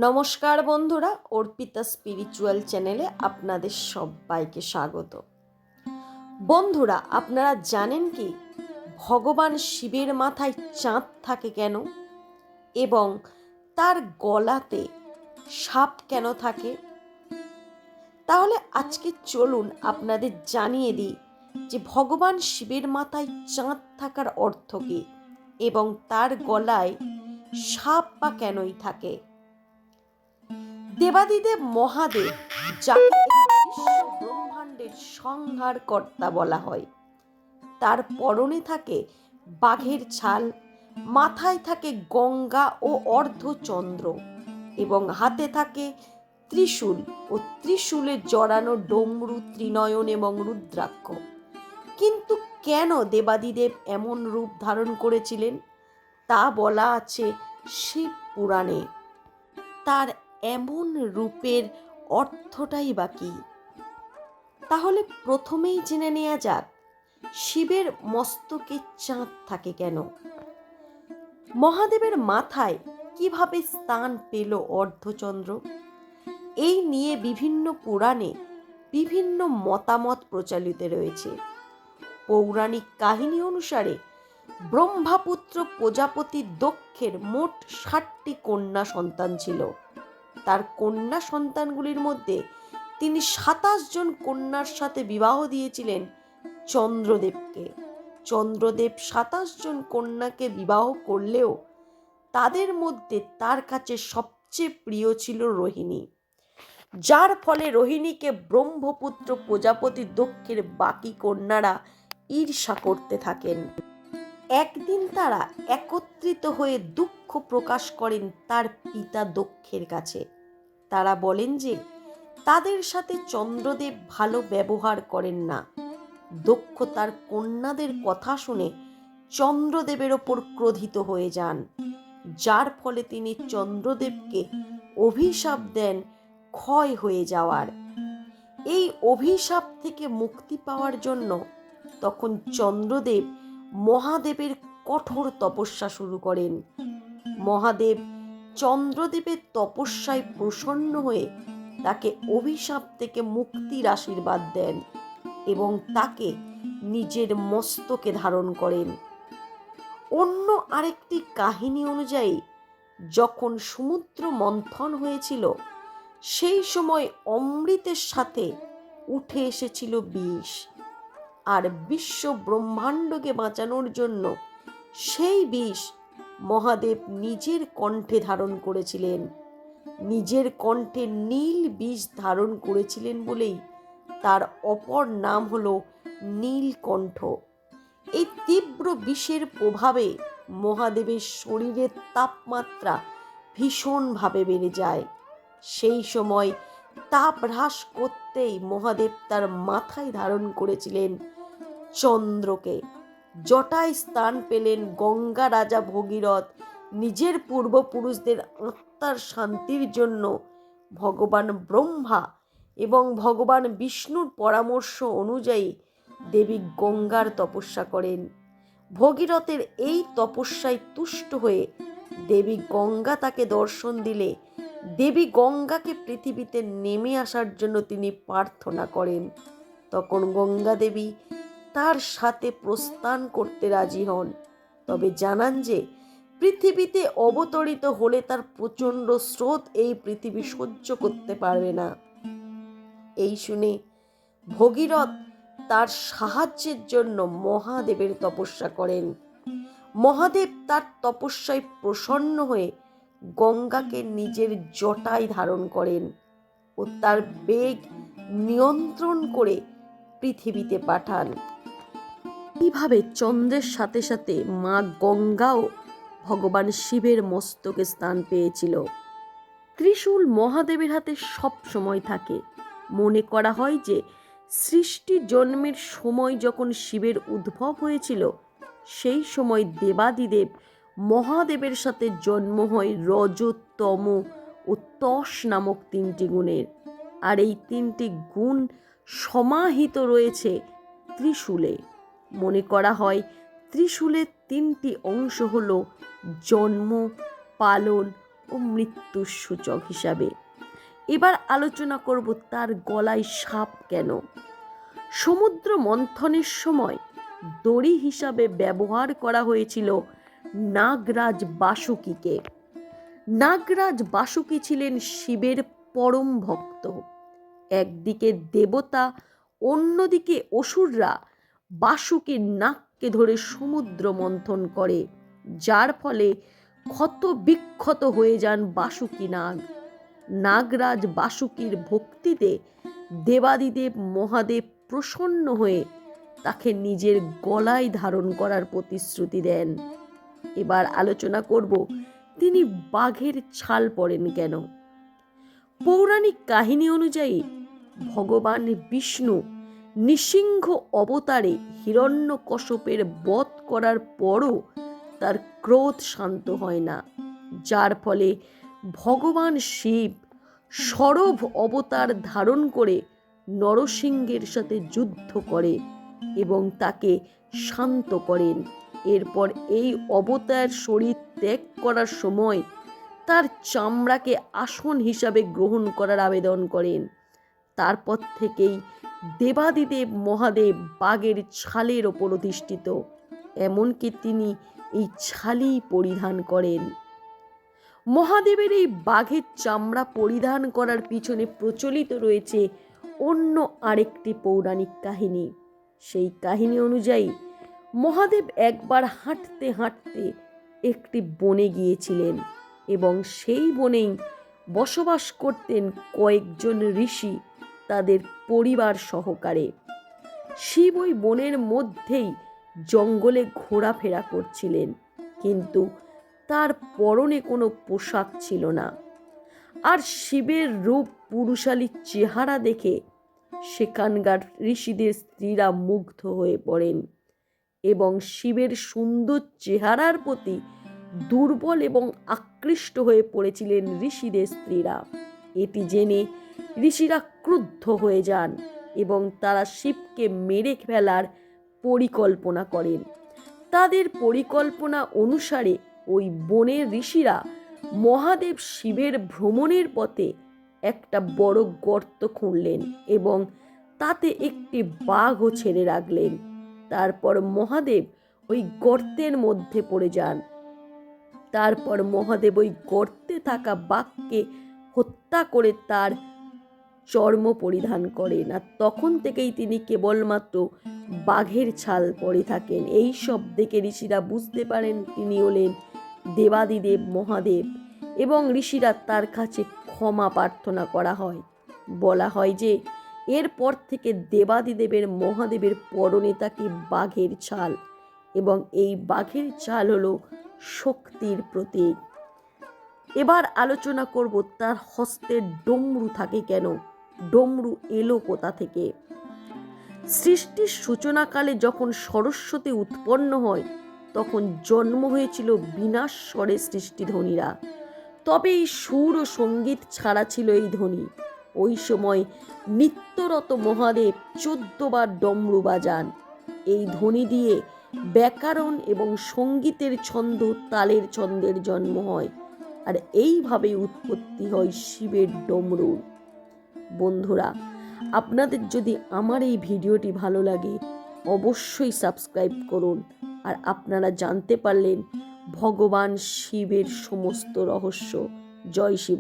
নমস্কার বন্ধুরা, অর্পিতা স্পিরিচুয়াল চ্যানেলে আপনাদের সবাইকে স্বাগত। বন্ধুরা, আপনারা জানেন কি ভগবান শিবের মাথায় চাঁদ থাকে কেন এবং তার গলাতে সাপ কেন থাকে? তাহলে আজকে চলুন আপনাদের জানিয়ে দিই যে ভগবান শিবের মাথায় চাঁদ থাকার অর্থ কী এবং তার গলায় সাপ বা কেনই থাকে। দেবাদিদেব মহাদেব, যাকে বিশ্ব ব্রহ্মাণ্ডের সংহারকর্তা বলা হয়, তার পরনে থাকে বাঘের ছাল, মাথায় থাকে গঙ্গা ও অর্ধচন্দ্র এবং হাতে থাকে ত্রিশূল ও ত্রিশূলে জড়ানো ডমরু, ত্রিনয়ন এবং রুদ্রাক্ষ। কিন্তু কেন দেবাদিদেব এমন রূপ ধারণ করেছিলেন তা বলা আছে শিব পুরাণে। তার এমন রূপের অর্থটাই বা কী? তাহলে প্রথমেই জেনে নেওয়া যাক শিবের মস্তকে চাঁদ থাকে কেন। মহাদেবের মাথায় কিভাবে স্থান পেল অর্ধচন্দ্র, এই নিয়ে বিভিন্ন পুরাণে বিভিন্ন মতামত প্রচলিত রয়েছে। পৌরাণিক কাহিনী অনুসারে ব্রহ্মাপুত্র প্রজাপতি দক্ষের মোট 60টি কন্যা সন্তান ছিল। তার কন্যা সন্তানগুলির মধ্যে তিনি 27 জন কন্যার সাথে বিবাহ দিয়েছিলেন চন্দ্রদেবকে। চন্দ্রদেব 27 জন কন্যাকে বিবাহ করলেও তাদের মধ্যে তার কাছে সবচেয়ে প্রিয় ছিল রোহিণী, যার ফলে রোহিণীকে ব্রহ্মপুত্র প্রজাপতি দক্ষের বাকি কন্যারা ঈর্ষা করতে থাকেন। একদিন তারা একত্রিত হয়ে দুঃখ প্রকাশ করেন তার পিতা দক্ষের কাছে। তারা বলেন যে তাদের সাথে চন্দ্রদেব ভালো ব্যবহার করেন না। দক্ষ তার কন্যাদের কথা শুনে চন্দ্রদেবের ওপর ক্রোধিত হয়ে যান, যার ফলে তিনি চন্দ্রদেবকে অভিশাপ দেন ক্ষয় হয়ে যাওয়ার। এই অভিশাপ থেকে মুক্তি পাওয়ার জন্য তখন চন্দ্রদেব মহাদেবের কঠোর তপস্যা শুরু করেন। মহাদেব চন্দ্রদেবের তপস্যায় প্রসন্ন হয়ে তাকে অভিশাপ থেকে মুক্তির আশীর্বাদ দেন এবং তাকে নিজের মস্তকে ধারণ করেন। অন্য আরেকটি কাহিনী অনুযায়ী যখন সমুদ্র মন্থন হয়েছিল, সেই সময় অমৃতের সাথে উঠে এসেছিল বিষ, আর বিশ্ব ব্রহ্মাণ্ডকে বাঁচানোর জন্য সেই বিষ মহাদেব নিজের কণ্ঠে ধারণ করেছিলেন। নিজের কণ্ঠে নীল বিষ ধারণ করেছিলেন বলেই তার অপর নাম হলো নীলকণ্ঠ। এই তীব্র বিষের প্রভাবে মহাদেবের শরীরের তাপমাত্রা ভীষণভাবে বেড়ে যায়। সেই সময় তাপ হ্রাস করতেই মহাদেব তার মাথায় ধারণ করেছিলেন চন্দ্রকে। জটায় স্থান পেলেন গঙ্গা রাজা ভগীরথ। নিজের পূর্বপুরুষদের আত্মার শান্তির জন্য ভগবান ব্রহ্মা এবং ভগবান বিষ্ণুর পরামর্শ অনুযায়ী দেবী গঙ্গার তপস্যা করেন। ভগীরথের এই তপস্যায় তুষ্ট হয়ে দেবী গঙ্গা তাকে দর্শন দিলে দেবী গঙ্গাকে পৃথিবীতে নেমে আসার জন্য তিনি প্রার্থনা করেন। তখন গঙ্গা দেবী তার সাথে প্রস্থান করতে রাজি হন, তবে জানান যে পৃথিবীতে অবতরিত হলে তার প্রচণ্ড স্রোত এই পৃথিবী সহ্য করতে পারবে না। এই শুনে ভগীরথ তার সাহায্যের জন্য মহাদেবের তপস্যা করেন। মহাদেব তার তপস্যায় প্রসন্ন হয়ে গঙ্গাকে নিজের জটায় ধারণ করেন ও তার বেগ নিয়ন্ত্রণ করে পৃথিবীতে পাঠান। এইভাবে চন্দ্রের সাথে সাথে মা গঙ্গাও ভগবান শিবের মস্তকে স্থান পেয়েছিল। ত্রিশূল মহাদেবের হাতে সব সময় থাকে। মনে করা হয় যে সৃষ্টি জন্মের সময় যখন শিবের উদ্ভব হয়েছিল, সেই সময় দেবাদিদেব মহাদেবের সাথে জন্ম হয় রজ, তম ও তস নামক 3টি গুণের। আর এই 3টি গুণ সমাহিত রয়েছে ত্রিশূলে। মনে করা হয় ত্রিশূলের 3টি অংশ হল জন্ম, পালন ও মৃত্যুর সূচক হিসাবে। এবার আলোচনা করব তার গলায় সাপ কেন। সমুদ্র মন্থনের সময় দড়ি হিসাবে ব্যবহার করা হয়েছিল নাগরাজ বাসুকীকে। নাগরাজ বাসুকী ছিলেন শিবের পরম ভক্ত। একদিকে দেবতা, অন্যদিকে অসুররা বাসুকীর নাককে ধরে সমুদ্র মন্থন করে, যার ফলে ক্ষত বিক্ষত হয়ে যান বাসুকী নাগ। নাগরাজ বাসুকীর ভক্তিতে দেবাদিদেব মহাদেব প্রসন্ন হয়ে তাকে নিজের গলায় ধারণ করার প্রতিশ্রুতি দেন। এবার আলোচনা করব তিনি বাঘের ছাল পরেন কেন। পৌরাণিক কাহিনী অনুযায়ী ভগবান বিষ্ণু নৃসিংহ অবতারে হিরণ্যকশপের বধ করার পরও তার ক্রোধ শান্ত হয় না, যার ফলে ভগবান শিব সরভ অবতার ধারণ করে নরসিংহের সাথে যুদ্ধ করে এবং তাকে শান্ত করেন। এরপর এই অবতার শরীর ত্যাগ করার সময় তার চামড়াকে আসন হিসাবে গ্রহণ করার আবেদন করেন। তারপর থেকেই দেবাদিদেব মহাদেব বাঘের ছালের ওপর অধিষ্ঠিত, এমনকি তিনি এই ছালই পরিধান করেন। মহাদেবের এই বাঘের চামড়া পরিধান করার পিছনে প্রচলিত রয়েছে অন্য আরেকটি পৌরাণিক কাহিনী। সেই কাহিনী অনুযায়ী মহাদেব একবার হাঁটতে হাঁটতে একটি বনে গিয়েছিলেন এবং সেই বনেই বসবাস করতেন কয়েকজন ঋষি তাদের পরিবার সহকারে। শিব ওই বনের মধ্যেই জঙ্গলে ঘোরাফেরা করছিলেন, কিন্তু তার পরনে কোনো পোশাক ছিল না। আর শিবের রূপ পুরুষালী চেহারা দেখে সেখানকার ঋষিদের স্ত্রীরা মুগ্ধ হয়ে পড়েন এবং শিবের সুন্দর চেহারার প্রতি দুর্বল এবং আকৃষ্ট হয়ে পড়েছিলেন ঋষিদের স্ত্রীরা। এটি জেনে ঋষিরা ক্রুদ্ধ হয়ে যান এবং তারা শিবকে মেরে ফেলার পরিকল্পনা করেন। তাদের পরিকল্পনা অনুসারে ওই বনের ঋষিরা মহাদেব শিবের ভ্রমণের পথে একটা বড় গর্ত খুঁড়লেন এবং তাতে একটি বাঘও ছেড়ে রাখলেন। তারপর মহাদেব ওই গর্তের মধ্যে পড়ে যান। তারপর মহাদেব ওই গর্তে থাকা বাঘকে হত্যা করে তার চর্ম পরিধান করেন, আর তখন থেকেই তিনি কেবলমাত্র বাঘের ছাল পরে থাকেন। এই সব দেখে ঋষিরা বুঝতে পারেন তিনি হলেন দেবাদিদেব মহাদেব এবং ঋষিরা তার কাছে ক্ষমা প্রার্থনা করা হয়। বলা হয় যে এরপর থেকে দেবাদিদেবের মহাদেবের পরনে থাকে বাঘের ছাল এবং এই বাঘের ছাল হলো শক্তির প্রতীক। এবার আলোচনা করব তার হস্তে ডমরু থাকে কেন, ডমরু এলো কোথা থেকে। সৃষ্টির সূচনাকালে যখন সরস্বতী উৎপন্ন হয় তখন জন্ম হয়েছিল বিনাশ্বরের সৃষ্টিধ্বনিরা। তবে এই সুর ও সঙ্গীত ছাড়া ছিল এই ধ্বনি। ওই সময় নিত্যরত মহাদেব 14 বার ডমরু বাজান। এই ধ্বনি দিয়ে ব্যাকরণ এবং সঙ্গীতের ছন্দ, তালের ছন্দের জন্ম হয়, আর এইভাবে উৎপত্তি হয় শিবের ডমরুর। বন্ধুরা, আপনাদের যদি আমার এই ভিডিওটি ভালো লাগে অবশ্যই সাবস্ক্রাইব করুন। আর আপনারা জানতে পারলেন ভগবান শিবের সমস্ত রহস্য। জয় শিব।